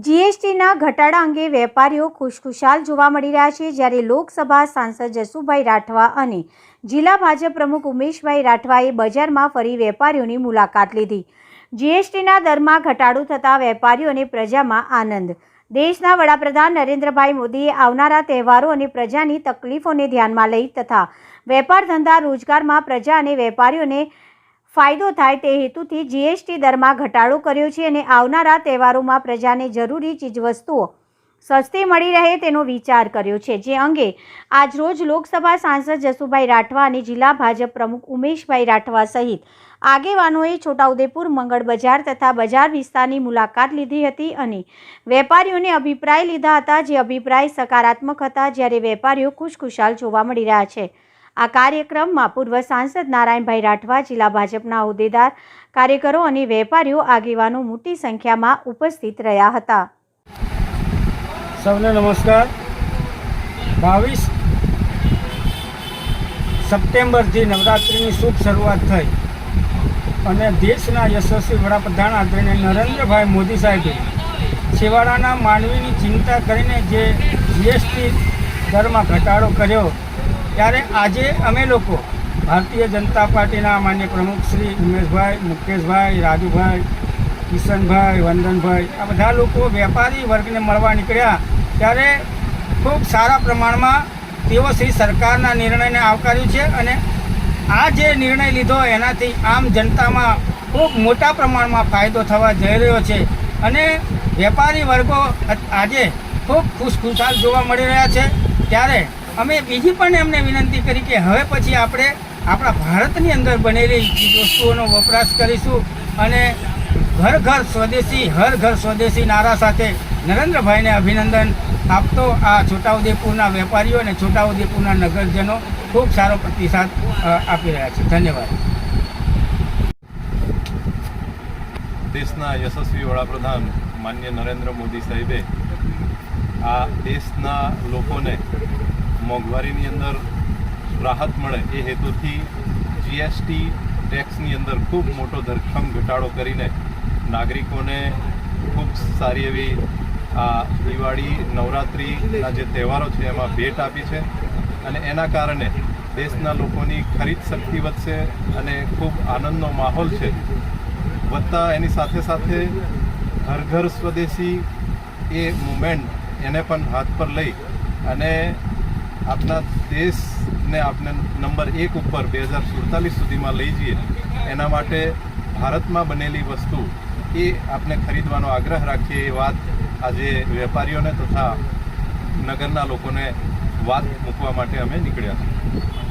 જીએસટીના ઘટાડા અંગે વેપારીઓ ખુશખુશાલ જોવા મળી રહ્યા છે, જ્યારે લોકસભા સાંસદ જસુભાઈ રાઠવા અને જિલ્લા ભાજપ પ્રમુખ ઉમેશભાઈ રાઠવાએ બજારમાં ફરી વેપારીઓની મુલાકાત લીધી। જીએસટીના દરમાં ઘટાડો થતાં વેપારીઓ અને પ્રજામાં આનંદ। દેશના વડાપ્રધાન નરેન્દ્રભાઈ મોદીએ આવનારા તહેવારો અને પ્રજાની તકલીફોને ધ્યાનમાં લઈ તથા વેપાર ધંધા રોજગારમાં પ્રજા અને વેપારીઓને ફાયદો થાય તે હેતુથી જીએસટી દરમાં ઘટાડો કર્યો છે અને આવનારા તહેવારોમાં પ્રજાને જરૂરી ચીજવસ્તુઓ સસ્તી મળી રહે તેનો વિચાર કર્યો છે, જે અંગે આજરોજ લોકસભા સાંસદ જસુભાઈ રાઠવા અને જિલ્લા ભાજપ પ્રમુખ ઉમેશભાઈ રાઠવા સહિત આગેવાનોએ છોટાઉદેપુર મંગળ બજાર તથા બજાર વિસ્તારની મુલાકાત લીધી હતી અને વેપારીઓને અભિપ્રાય લીધા હતા, જે અભિપ્રાય સકારાત્મક હતા, જ્યારે વેપારીઓ ખુશખુશાલ જોવા મળી રહ્યા છે। આ કાર્યક્રમમાં પૂર્વ સાંસદ નારાયણભાઈ રાઠવા, જિલ્લા ભાજપના હોદ્દેદાર, કાર્યકરો અને વેપારીઓ આગેવાનો મોટી સંખ્યામાં ઉપસ્થિત રહ્યા હતા। સૌને નમસ્કાર। 22 સપ્ટેમ્બરથી નવરાત્રિની શુભ શરૂઆત થઈ અને દેશના યશસ્વી વડાપ્રધાન આદરણીય નરેન્દ્રભાઈ મોદી સાહેબે છેવાડાના માનવીની ચિંતા કરીને જે જીએસટી દરમાં ઘટાડો કર્યો, ત્યારે આજે અમે લોકો ભારતીય જનતા પાર્ટીના માન્ય પ્રમુખ શ્રી ઉમેશભાઈ, મુકેશભાઈ, રાજુભાઈ, કિશનભાઈ, વંદનભાઈ આ બધા લોકો વેપારી વર્ગને મળવા નીકળ્યા, ત્યારે ખૂબ સારા પ્રમાણમાં તેઓ શ્રી સરકારના નિર્ણયને આવકાર્યું છે અને આ જે નિર્ણય લીધો એનાથી આમ જનતામાં ખૂબ મોટા પ્રમાણમાં ફાયદો થવા જઈ રહ્યો છે અને વેપારી વર્ગો આજે ખૂબ ખુશખુશાલ જોવા મળી રહ્યા છે। ત્યારે અમે બીજી પણ એમને વિનંતી કરી કે હવે પછી આપણે આપણા ભારતની અંદર બનેલી વસ્તુઓનો વપરાશ કરીશું અને ઘર ઘર સ્વદેશી, હર ઘર સ્વદેશી નારા સાથે નરેન્દ્રભાઈને અભિનંદન આપતો આ છોટાઉદેપુરના વેપારીઓ અને છોટાઉદેપુરના નગરજનો ખૂબ સારો પ્રતિસાદ આપી રહ્યા છે। ધન્યવાદ। દેશના યશસ્વી વડાપ્રધાન માન્ય નરેન્દ્ર મોદી સાહેબે આ દેશના લોકોને મોંઘવારીની અંદર રાહત મળે એ હેતુથી જીએસટી ટેક્સની અંદર ખૂબ મોટો ધરખમ ઘટાડો કરીને નાગરિકોને ખૂબ સારી એવી આ દિવાળી, નવરાત્રિના જે તહેવારો છે એમાં ભેટ આપી છે અને એના કારણે દેશના લોકોની ખરીદ શક્તિ વધશે અને ખૂબ આનંદનો માહોલ છે વધતા એની સાથે સાથે ઘર ઘર સ્વદેશી એ મુવમેન્ટ એને પણ હાથ પર લઈ અને આપણા દેશને આપણે નંબર 1 ઉપર 2047 સુધીમાં લઈ જઈએ એના માટે ભારતમાં બનેલી વસ્તુ એ આપણે ખરીદવાનો આગ્રહ રાખીએ એ વાત આજે વેપારીઓને તથા નગરના લોકોને વાત મૂકવા માટે અમે નીકળ્યા છીએ।